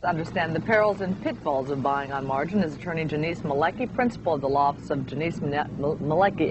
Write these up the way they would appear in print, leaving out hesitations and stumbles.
Understand the perils and pitfalls of buying on margin is attorney Jenice Malecki, principal of the law office of Jenice Malecki,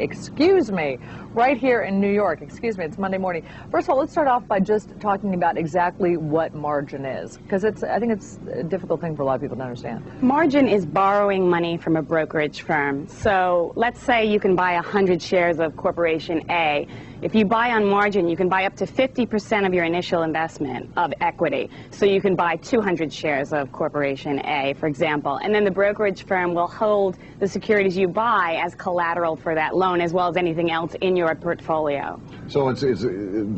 right here in New York. It's Monday morning. First of all, let's start off by just talking about exactly what margin is, because I think it's a difficult thing for a lot of people to understand. Margin is borrowing money from a brokerage firm. So let's say you can buy 100 shares of Corporation A. If you buy on margin, you can buy up to 50% of your initial investment of equity. So you can buy 200 shares of Corporation A, for example. And then the brokerage firm will hold the securities you buy as collateral for that loan, as well as anything else in your portfolio. So it's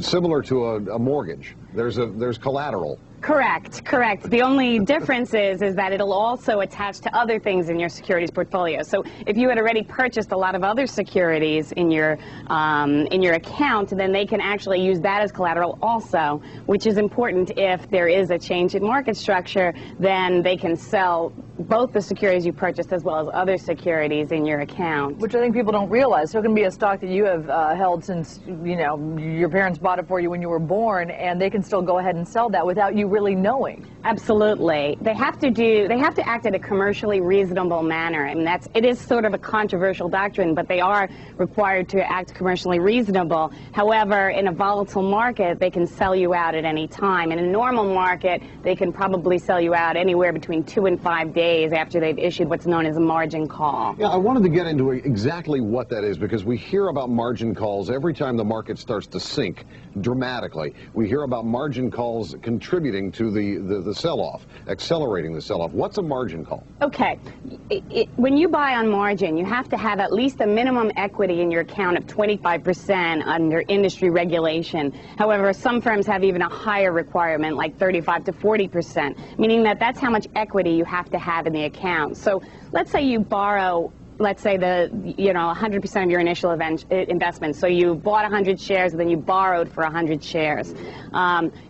similar to a mortgage. There's collateral. Correct. The only difference is that it'll also attach to other things in your securities portfolio. So if you had already purchased a lot of other securities in your account, then they can actually use that as collateral also, which is important. If there is a change in market structure, then they can sell both the securities you purchased as well as other securities in your account. Which I think people don't realize. So it can be a stock that you have held since, your parents bought it for you when you were born, and they can still go ahead and sell that without you really knowing. Absolutely. They have to act in a commercially reasonable manner. I mean, it is sort of a controversial doctrine, but they are required to act commercially reasonable. However, in a volatile market, they can sell you out at any time. In a normal market, they can probably sell you out anywhere between 2 and 5 days after they've issued what's known as a margin call. Yeah, I wanted to get into exactly what that is, because we hear about margin calls every time the market starts to sink dramatically. We hear about margin calls contributing to the sell-off, accelerating the sell-off. What's a margin call? Okay. When you buy on margin, you have to have at least a minimum equity in your account of 25% under industry regulation. However, some firms have even a higher requirement, like 35 to 40%, meaning that that's how much equity you have to have in the account. So let's say you borrow, let's say 100% of your initial investment. So you bought 100 shares and then you borrowed for 100 shares.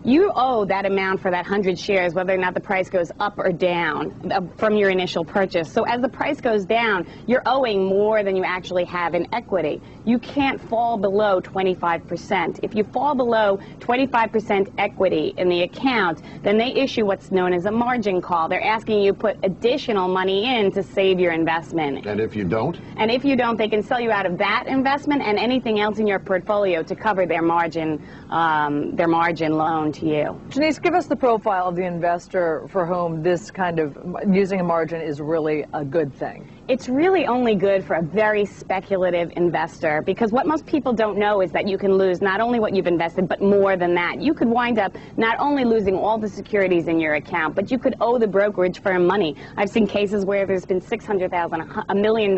You owe that amount for that 100 shares, whether or not the price goes up or down from your initial purchase. So as the price goes down, you're owing more than you actually have in equity. You can't fall below 25%. If you fall below 25% equity in the account, then they issue what's known as a margin call. They're asking you to put additional money in to save your investment. And if you don't? And if you don't, they can sell you out of that investment and anything else in your portfolio to cover their margin loan to you. Jenice, give us the profile of the investor for whom this kind of using a margin is really a good thing. It's really only good for a very speculative investor, because what most people don't know is that you can lose not only what you've invested, but more than that. You could wind up not only losing all the securities in your account, but you could owe the brokerage firm money. I've seen cases where there's been $600,000, $1 million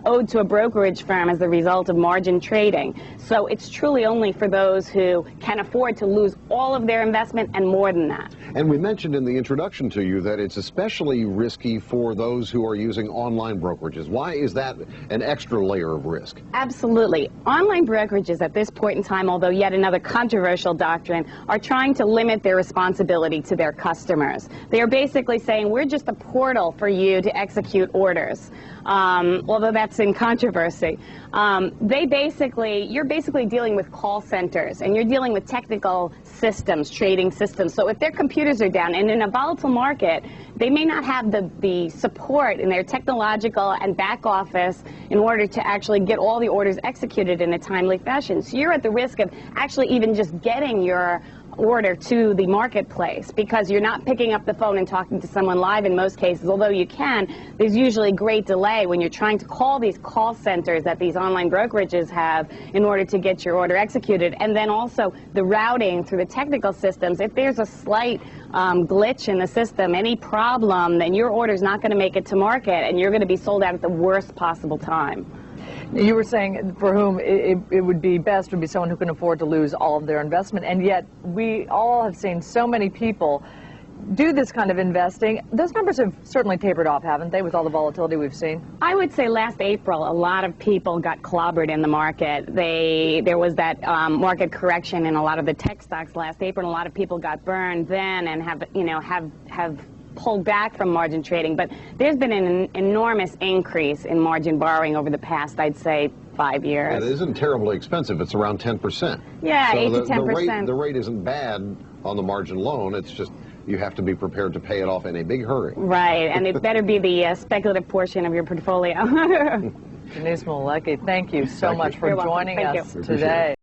owed to a brokerage firm as a result of margin trading. So it's truly only for those who can afford to lose all of their investment and more than that. And we mentioned in the introduction to you that it's especially risky for those who are using online brokerages. Why is that an extra layer of risk? Absolutely. Online brokerages at this point in time, although yet another controversial doctrine, are trying to limit their responsibility to their customers. They are basically saying, we're just a portal for you to execute orders. Although that's in controversy. You're basically dealing with call centers, and you're dealing with technical systems, trading systems. So if their computers are down, and in a volatile market, they may not have the support in their technological and back office in order to actually get all the orders executed in a timely fashion. So you're at the risk of actually even just getting your order to the marketplace, because you're not picking up the phone and talking to someone live in most cases. Although you can, there's usually a great delay when you're trying to call these call centers that these online brokerages have in order to get your order executed. And then also the routing through the technical systems. If there's a slight glitch in the system, any problem, then your order's not going to make it to market, and you're going to be sold out at the worst possible time. You were saying for whom it would be best would be someone who can afford to lose all of their investment, and yet we all have seen so many people do this kind of investing. Those numbers have certainly tapered off, haven't they, with all the volatility we've seen? I would say last April, a lot of people got clobbered in the market. There was that market correction in a lot of the tech stocks last April, and a lot of people got burned then and have pulled back from margin trading. But there's been an enormous increase in margin borrowing over the past, I'd say, 5 years. And it isn't terribly expensive. It's around 10%. Yeah, so 8 to 10%. The rate isn't bad on the margin loan. It's just you have to be prepared to pay it off in a big hurry. Right, and it better be the speculative portion of your portfolio. Jenice Malecki, thank you so much for You're welcome. joining Thank us you. today.